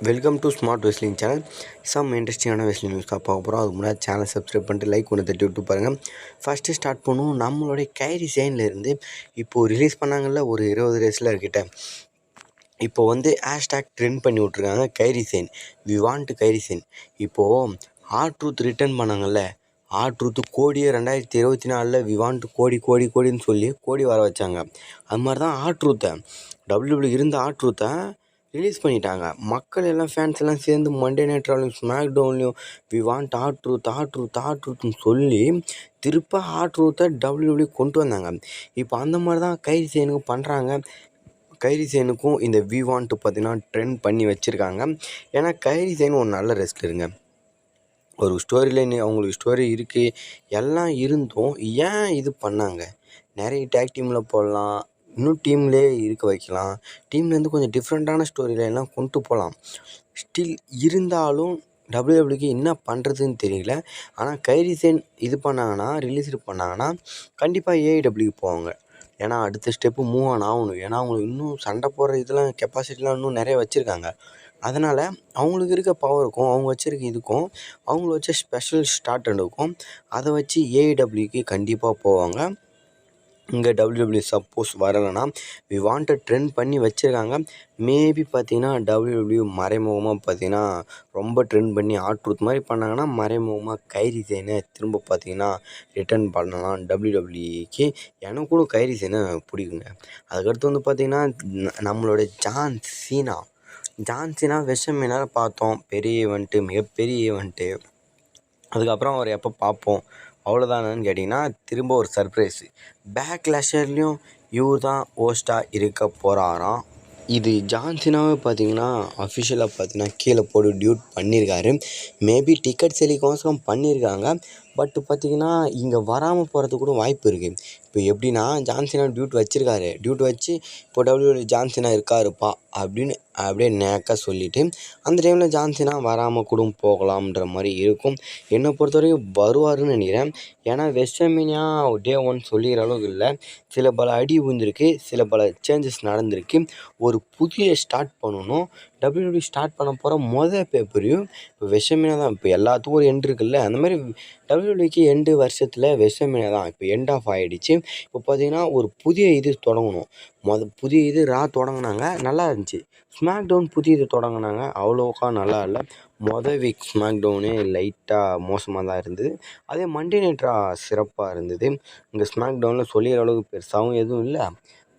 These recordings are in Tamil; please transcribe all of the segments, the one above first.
Welcome to smart wrestling channel. Some இன்ட்ரெஸ்டிங்கான ரெஸ்லிங் நியூஸ் தான் பார்க்க போகிறோம். அதுக்கு முன்னாடி சேனல் சப்ஸ்கிரைப் பண்ணிட்டு லைக் ஒன்று தட்டி விட்டு பாருங்கள். ஃபஸ்ட்டு ஸ்டார்ட் பண்ணுவோம். நம்மளுடைய கைரி சேன்லேருந்து இப்போது ரிலீஸ் பண்ணாங்கல்ல ஒரு 20 ரெஸ்லர்கிட்ட இப்போ வந்து ஹேஷ்டேக் ட்ரெண்ட் பண்ணி விட்ருக்காங்க. கைரி சேன், வி வாண்ட் கைரி சேன். இப்போது R-Truth ரிட்டர்ன் பண்ணாங்கல்ல, R-Truth கோடியை 2024 வி வாண்ட் கோடின்னு சொல்லி கோடி வர வச்சாங்க. அது மாதிரி தான் R-Truth WWE இருந்த R-Truth ரிலீஸ் பண்ணிட்டாங்க. மக்கள் எல்லாம் ஃபேன்ஸ் எல்லாம் சேர்ந்து மண்டே நைட் ராலையும் ஸ்மாக் டவுன்லையும் வி வாண்ட் R-Truthன்னு சொல்லி திருப்ப R-Truth WWE கொண்டு வந்தாங்க. இப்போ அந்த மாதிரி தான் கைரி சேனுக்கும் பண்ணுறாங்க. கைரி சேனுக்கும் இந்த வி வாண்ட் பார்த்தீங்கன்னா ட்ரெண்ட் பண்ணி வச்சுருக்காங்க. ஏன்னா கைரி சேன் ஒரு நல்ல ரெஸ்லருங்க. ஒரு ஸ்டோரி லைன் அவங்களுக்கு ஸ்டோரி இருக்குது, எல்லாம் இருந்தும் ஏன் இது பண்ணாங்க? நிறைய டேக் டீமில் போடலாம், இன்னும் டீம்லேயே இருக்க வைக்கலாம், டீம்லேருந்து கொஞ்சம் டிஃப்ரெண்ட்டான ஸ்டோரி லைன்லாம் கொண்டு போகலாம். ஸ்டில் இருந்தாலும் டபிள்யூடபிள்யூக்கு என்ன பண்ணுறதுன்னு தெரியல. ஆனால் கைரி சேன் இது பண்ணாங்கன்னா, ரிலீஸ் பண்ணாங்கன்னா கண்டிப்பாக ஏஐடபிள்யூக்கு போவாங்க. ஏன்னா அடுத்த ஸ்டெப்பு மூவ் ஆன் ஆகணும். ஏன்னா அவங்களுக்கு இன்னும் சண்டை போடுற இதெல்லாம் கெப்பாசிட்டிலாம் இன்னும் நிறைய வச்சுருக்காங்க. அதனால் அவங்களுக்கு இருக்க பவருக்கும் அவங்க வச்சுருக்க இதுக்கும் அவங்கள வச்ச ஸ்பெஷல் ஸ்டார்டருக்கும் அதை வச்சு ஏஐடபிள்யூக்கு கண்டிப்பாக போவாங்க. இங்கே டபிள்யூடபிள்யூ சப்போஸ் வரலைன்னா வி வாண்ட்டை ட்ரெண்ட் பண்ணி வச்சுருக்காங்க. மேபி பார்த்தீங்கன்னா டபிள்யூடபிள்யூ மறைமுகமாக பார்த்தீங்கன்னா ரொம்ப ட்ரெண்ட் பண்ணி R-Truth மாதிரி பண்ணாங்கன்னா மறைமுகமாக கைரி சேனை திரும்ப பார்த்தீங்கன்னா ரிட்டர்ன் பண்ணலாம் டபிள்யூடபிள்யூக்கு. எனக்கு கூட கைரி சேனை பிடிக்குங்க. அதுக்கடுத்து வந்து பார்த்திங்கன்னா நம்மளோட ஜான் சீனா வெஸ்ட்மேனியால பார்த்தோம். பெரிய ஈவெண்ட்டு, மிகப்பெரிய ஈவெண்ட்டு. அதுக்கப்புறம் அவர் எப்போ பார்ப்போம் அவ்வளோதானு கேட்டிங்கன்னா திரும்ப ஒரு சர்ப்ரைஸு. பேக்லாஷர்லேயும் இவர் தான் ஹோஸ்ட்டாக இருக்க போகிறாராம். இது ஜான் சீனாவே பார்த்தீங்கன்னா அஃபிஷியலாக பார்த்தீங்கன்னா கீழே போட்டு டியூட் பண்ணியிருக்காரு. மேபி டிக்கெட் செலிக்கோசம் பண்ணியிருக்காங்க. பட் பார்த்திங்கன்னா இங்கே வராமல் போகிறதுக்கு கூட வாய்ப்பு இருக்குது. இப்போ எப்படின்னா ஜான் சீனா டியூட் வச்சுருக்காரு. டியூட் வச்சு இப்போ டபிள்யூடபிள்யூ ஜான் சீனா இருக்காருப்பா அப்படின்னு அப்படியே நேக்காக சொல்லிவிட்டு அந்த டைமில் ஜான் சீனா வராமல் கூட போகலாம்ன்ற மாதிரி இருக்கும். என்னை பொறுத்த வரைக்கும் வருவாருன்னு நினைக்கிறேன். ஏன்னா வெஸ்ட்மேனியா டே 1 சொல்லிக்கிற அளவுக்கு இல்லை. சில பல அடி விழுந்திருக்கு, சில பல சேஞ்சஸ் நடந்திருக்கு. ஒரு புதிய ஸ்டார்ட் பண்ணணும். டபிள்யூடபிள்யூ ஸ்டார்ட் பண்ண போகிற பேப்பரையும் இப்போ வெஸ்ட்மேனியா தான். இப்போ எல்லாத்துக்கும் ஒரு எண்ட் இருக்குல்ல, அந்த மாதிரி டபிள்யூடபிள்யூக்கு எண்டு வருஷத்தில் வெஸ்ட்மேனியா தான். இப்போ எண்ட் ஆஃப் ஆகிடுச்சு. இப்போ பார்த்தீங்கன்னா ஒரு புதிய இது தொடங்கணும். புதிய இது தொடங்கினாங்க, நல்லா இருந்துச்சு. ஸ்மாக் டவுன் புதிய இது தொடங்கினாங்க, அவ்வளோக்கா நல்லா இல்லை. வீக் ஸ்மாக் டவுனே லைட்டாக மோசமாக தான் இருந்தது. அதே மண்டே நைட் ரா சிறப்பாக இருந்தது. இங்கே ஸ்மாக் டவுனில் சொல்லிக்கிற அளவுக்கு பெருசாகவும் எதுவும் இல்லை,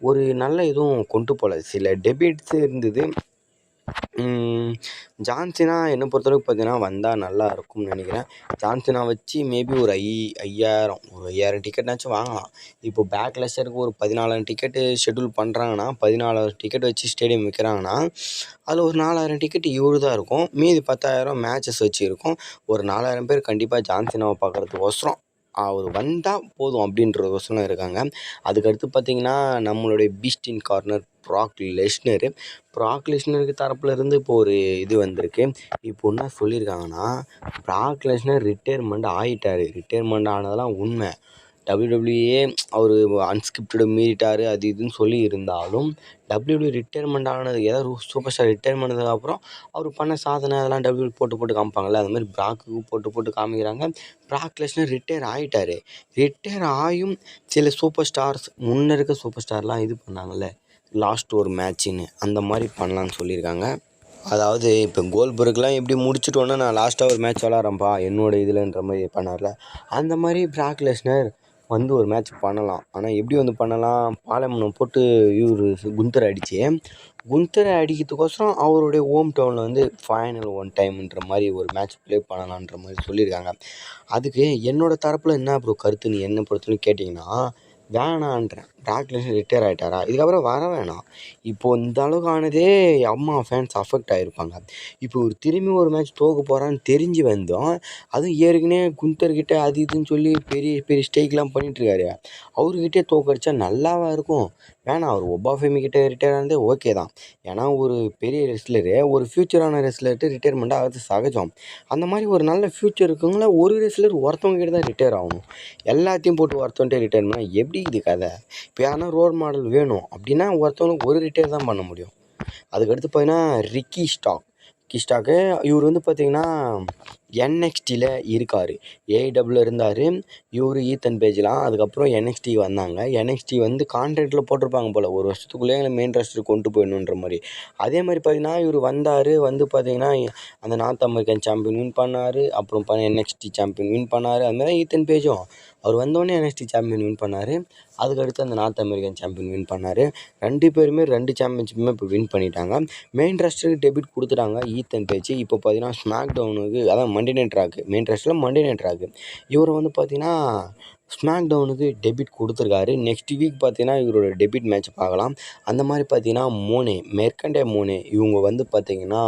ஒரு நல்ல இதுவும் கொண்டு போகல. சில டெபிட்ஸு இருந்தது. ஜான் சீனா என்னை பொறுத்தளவுக்கு பார்த்தீங்கன்னா வந்தால் நல்லா இருக்கும்னு நினைக்கிறேன். ஜான் சீனா வச்சு மேபி ஒரு 5000 டிக்கெட்னாச்சும் வாங்கலாம். இப்போது பேக்லாஷருக்கு ஒரு 14,000 டிக்கெட்டு ஷெட்யூல் பண்ணுறாங்கன்னா, 14,000 டிக்கெட் வச்சு ஸ்டேடியம் விற்கிறாங்கன்னா அதில் ஒரு 4,000 டிக்கெட் இவரு தான் இருக்கும். மீதி 10,000 மேட்சஸ் வச்சு இருக்கும். ஒரு 4,000 பேர் கண்டிப்பாக ஜான் சீனாவை பார்க்குறதுக்கோசரம் அவர் வந்தால் போதும் அப்படின்றதுக்கோசரம் இருக்காங்க. அதுக்கடுத்து பார்த்திங்கன்னா நம்மளுடைய பீஸ்ட் இன் கார்னர் ப்ராக் லெஸ்னருக்கு தரப்புல இருந்து இப்போ ஒரு இது வந்திருக்கு. இப்போ என்ன சொல்லியிருக்காங்கன்னா, ப்ராக் லெஸ்னர் ரிட்டையர்மெண்ட் ஆனதெல்லாம் உண்மை. டபிள்யூடபிள்யூஏ அவர் அன்ஸ்கிரிப்டட் மீறிட்டார் அது இதுன்னு சொல்லி இருந்தாலும் டபிள்யூடபிள்யூ ரிட்டையர்மெண்ட் ஆனது ஏதாவது சூப்பர் ஸ்டார் ரிட்டையர்மெண்ட் ஆனதுக்கப்புறம் அவர் பண்ண சாதனை அதெல்லாம் டபிள்யூ போட்டு காமிப்பாங்கள்ல, அது மாதிரி ப்ராக்கு போட்டு காமிக்கிறாங்க. ப்ராக் லெஸ்னர் ரிட்டையர் ஆகிட்டார். ரிட்டையர் ஆகியும் சில சூப்பர் ஸ்டார்ஸ் முன்ன இருக்க சூப்பர் ஸ்டார்லாம் இது பண்ணாங்கள்ல லாஸ்ட் ஒரு மேட்சின்னு, அந்த மாதிரி பண்ணலான்னு சொல்லியிருக்காங்க. அதாவது இப்போ கோல்பர்க்லாம் எப்படி முடிச்சுட்டோன்னா நான் லாஸ்ட்டாக ஒரு மேட்ச் விளாட்றேன்ப்பா என்னோடய இதில்ன்ற மாதிரி பண்ணார்ல, அந்த மாதிரி ப்ராக் லெஸ்னர் வந்து ஒரு மேட்ச் பண்ணலாம். ஆனால் எப்படி வந்து பண்ணலாம், பாலமனம் போட்டு குந்தரை அடிக்கிறதுக்கோசரம் அவருடைய ஹோம் டவுனில் வந்து ஃபைனல் ஒன் டைம்ன்ற மாதிரி ஒரு மேட்ச் ப்ளே பண்ணலான்ற மாதிரி சொல்லியிருக்காங்க. அதுக்கு என்னோடய தரப்பில் என்ன ப்ரோ கருத்து நீ என்ன பொறுத்தவரைக்கும் கேட்டிங்கன்னா, வேணான்றேன். ப்ராக் லெஸ்னர் ரிட்டையர் ஆகிட்டாரா, இதுக்கப்புறம் வர வேணாம். இப்போது இந்த அளவுக்கு ஆனதே அம்மா ஃபேன்ஸ் அஃபெக்ட் ஆகிருப்பாங்க. இப்போ ஒரு திரும்பி ஒரு மேட்ச் தோக்க போகிறான்னு தெரிஞ்சு வந்தோம், அதுவும் ஏற்கனவே குந்தர்கிட்ட அது இதுன்னு சொல்லி பெரிய ஸ்டேக்லாம் பண்ணிகிட்ருக்காரு. அவர்கிட்டே தோக்கடிச்சா நல்லாவா இருக்கும்? வேணாம். அவர் ஒபாஃபெமிக்கிட்ட ரிட்டையர் ஆனதே ஓகே தான். ஏன்னா ஒரு பெரிய ரெஸ்லரு ஒரு ஃப்யூச்சரான ரெஸ்லர்கிட்ட ரிட்டையர்மெண்ட் ஆகிறது சகஜம். அந்த மாதிரி ஒரு நல்ல ஃப்யூச்சர் இருக்கவங்கள ஒரு ரெஸ்லர் ஒருத்தவங்க கிட்ட தான் ரிட்டையர் ஆகணும். எல்லாத்தையும் போட்டு ஒருத்தவன்ட்டே ரிட்டையர் பண்ணால் எப்படி இது கதை? இப்போ யாருன்னா ரோல் மாடல் வேணும் அப்படின்னா ஒருத்தவங்களுக்கு ஒரு ரிட்டையர் தான் பண்ண முடியும். அதுக்கடுத்து பார்த்தீங்கன்னா ரிக்கி ஸ்டாக் கிஸ்டாக்கு. இவர் வந்து பார்த்தீங்கன்னா என்எக்ஸ்டியில் இருக்கார். ஏஐடபிள்யூ இருந்தார் இவர் ஈத்தன் பேஜ்லாம். அதுக்கப்புறம் என்எக்ஸ்டி வந்தாங்க. என்எக்ஸ்டி வந்து கான்ட்ராக்டில் போட்டிருப்பாங்க போல், ஒரு வருஷத்துக்குள்ளேயே எங்களை மெயின் ராஸ்டருக்கு கொண்டு போயிடணுன்ற மாதிரி. அதே மாதிரி பார்த்தீங்கன்னா இவர் வந்தார், வந்து பார்த்தீங்கன்னா அந்த நார்த் அமெரிக்கன் சாம்பியன் வின் பண்ணார். அப்புறம் என்எக்ஸ்டி சாம்பியன் வின் பண்ணார். அதுமாதிரி தான் ஈத்தன் பேஜும் அவர் வந்தோடனே என்எக்ஸ்டி சாம்பியன் வின் பண்ணார். அதுக்கடுத்து அந்த நார்த் அமெரிக்கன் சாம்பியன் வின் பண்ணார். 2 பேருமே 2 சாம்பியன்ஷிப்புமே இப்போ வின் பண்ணிட்டாங்க. மெயின் ராஸ்டருக்கு டெபியூட் கொடுத்துட்டாங்க ஈத்தன் பேஜ். இப்போ பார்த்தீங்கன்னா ஸ்மாக் டவுனுக்கு, அதான் மண்டே நைட் ராக்கு, மெயின் ராஸ்டரில் மண்டே நைட் ராக்கு, இவர் வந்து பார்த்தீங்கன்னா ஸ்மாக் டவுனுக்கு டெபியூட் கொடுத்துருக்காரு. நெக்ஸ்ட் வீக் பார்த்தீங்கன்னா இவரோட டெபியூட் மேட்ச் பார்க்கலாம். அந்த மாதிரி பார்த்தீங்கன்னா மெர்கண்டே மோனே இவங்க வந்து பார்த்தீங்கன்னா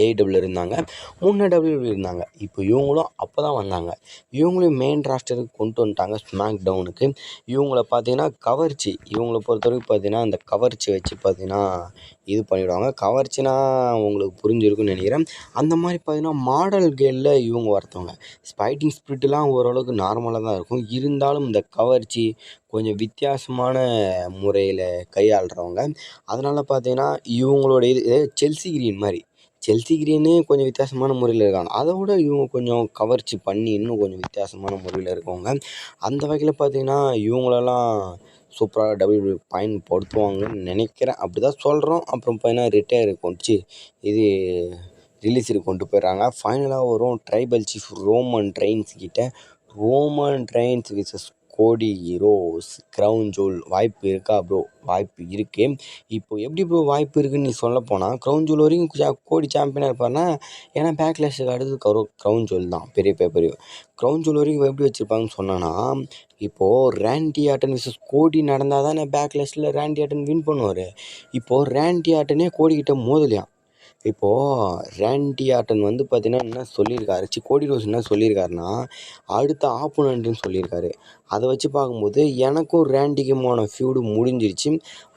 ஏஐடபிள்யூ இருந்தாங்க, முன்னே டபிள்யூடபிள்யூ இருந்தாங்க. இப்போ இவங்களும் அப்போ தான் வந்தாங்க. இவங்களையும் மெயின் ராஸ்டருக்கு கொண்டு வந்துட்டாங்க ஸ்மாக் டவுனுக்கு. இவங்கள பார்த்தீங்கன்னா கவர்ச்சி, இவங்கள பொறுத்தவரைக்கும் பார்த்தீங்கன்னா அந்த கவர்ச்சி வச்சு பார்த்தீங்கன்னா இது பண்ணிவிடுவாங்க. கவர்ச்சினா உங்களுக்கு புரிஞ்சிருக்குன்னு நினைக்கிறேன். அந்த மாதிரி பார்த்தீங்கன்னா மாடல் கேலில் இவங்க ஒருத்தவங்க. ஃபைட்டிங் ஸ்பிரிட்லாம் ஓரளவுக்கு நார்மலாக தான் இருக்கும். இருந்தாலும் இந்த கவர்ச்சி கொஞ்சம் வித்தியாசமான முறையில் கையாளுறவங்க. அதனால் பார்த்தீங்கன்னா இவங்களோட இது செல்சி கிரீன் மாதிரி. செல்சி கிரீனு கொஞ்சம் வித்தியாசமான முறையில் இருக்காங்க. அதை விட இவங்க கொஞ்சம் கவர்ச்சி பண்ணி இன்னும் கொஞ்சம் வித்தியாசமான முறையில் இருக்கவங்க. அந்த வகையில் பார்த்தீங்கன்னா இவங்களெல்லாம் சூப்பராக டபிள்யூடபிள்யூ பயன்படுத்துவாங்கன்னு நினைக்கிறேன். அப்படி தான் சொல்கிறோம். அப்புறம் பார்த்தீங்கன்னா ரிட்டையர் கொண்டு இது ரிலீஸுக்கு கொண்டு போயிடுறாங்க. ஃபைனலாக வரும் ட்ரைபல் சீஃப் ரோமன் ரெயின்ஸ் கிட்ட. ரோமன் ரெயின்ஸ் விசஸ் கோடி ரோஸ் க்ரௌன் ஜூவல் வாய்ப்பு இருக்கா ப்ரோ? வாய்ப்பு இருக்குது. இப்போது எப்படி ப்ரோ வாய்ப்பு இருக்குதுன்னு நீ சொல்ல போனால், க்ரௌன் ஜூவல் வரைக்கும் கோடி சாம்பியனாக இருப்பார்னா, ஏன்னா பேக்லேஷுக்கு அடுத்து க்ரௌன் ஜூவல் தான் பெரிய க்ரௌன் ஜூவல் வரைக்கும் எப்படி வச்சுருப்பாங்கன்னு சொன்னோன்னா, இப்போது ரேண்டி ஆர்டன் விசஸ் கோடி நடந்தால் தானே பேக்லேஷில் ரேண்டி ஆர்டன் வின் பண்ணுவார். இப்போது ரேண்டி ஆர்டனே கோடிக்கிட்ட மோதலையாம். இப்போது ரேண்டி ஆர்டன் வந்து பார்த்தீங்கன்னா என்ன சொல்லியிருக்காரு, கோடி ரோஸ் என்ன சொல்லியிருக்காருன்னா, அடுத்த ஆப்போனண்ட்டுன்னு சொல்லியிருக்காரு. அதை வச்சு பார்க்கும்போது எனக்கும் ரேண்டிக்குமான ஃபியூடு முடிஞ்சிருச்சு,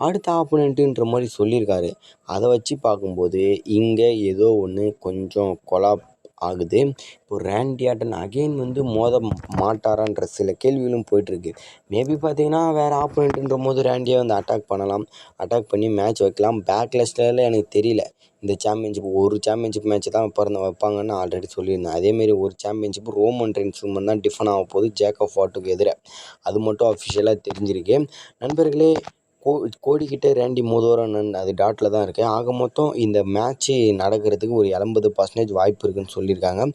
அடுத்த ஆப்போனண்ட்டுன்ற மாதிரி சொல்லியிருக்காரு. அதை வச்சு பார்க்கும்போது இங்கே ஏதோ ஒன்று கொஞ்சம் கொலாப் ஆகுது. இப்போது ரேண்டி ஆர்டன் அகெயின் வந்து மோத மாட்டாரான்ற சில கேள்விகளும் போயிட்டுருக்கு. மேபி பார்த்தீங்கன்னா வேறு ஆப்போனண்ட்டுன்ற போது ரேண்டியை வந்து அட்டாக் பண்ணி மேட்ச் வைக்கலாம். பேக்லேஷில் எனக்கு தெரியல. இந்த ஒரு சாம்பியன்ஷிப் மேட்ச் தான் வைப்பாங்கன்னு ஆல்ரெடி சொல்லியிருந்தேன். அதேமாரி ஒரு சாம்பியன்ஷிப் ரோமன் ரெயின்ஸ் தான் டிஃபன் ஆக போகுது ஜேக்கப் ஃபாட்டுக்கு எதிராக. அது மட்டும் அஃபிஷியலாக தெரிஞ்சிருக்கு. நண்பர்களே, கோடிக்கிட்ட ரேண்டி மோதுவாரான்னு அது டாட்டில் தான் இருக்குது. ஆக மொத்தம் இந்த மேட்ச்சு நடக்கிறதுக்கு ஒரு 80% வாய்ப்பு இருக்குதுன்னு சொல்லியிருக்காங்க.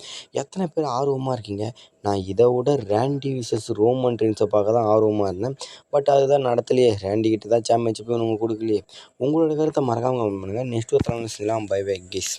எத்தனை பேர் ஆர்வமாக இருக்கீங்க? நான் இதை விட ரேண்டி விசஸ் ரோமன் ரெயின்ஸை பார்க்க தான் ஆர்வமாக இருந்தேன். பட் அதுதான் நடத்தலையே. ரேண்டி கிட்ட தான் சாம்பியன்ஷிப் நமக்கு கொடுக்கலையே. உங்களோட கருத்தை மறக்காமல் கமெண்ட் பண்ணுங்கள். நெக்ஸ்ட் ஒரு பை பை கெஸ்.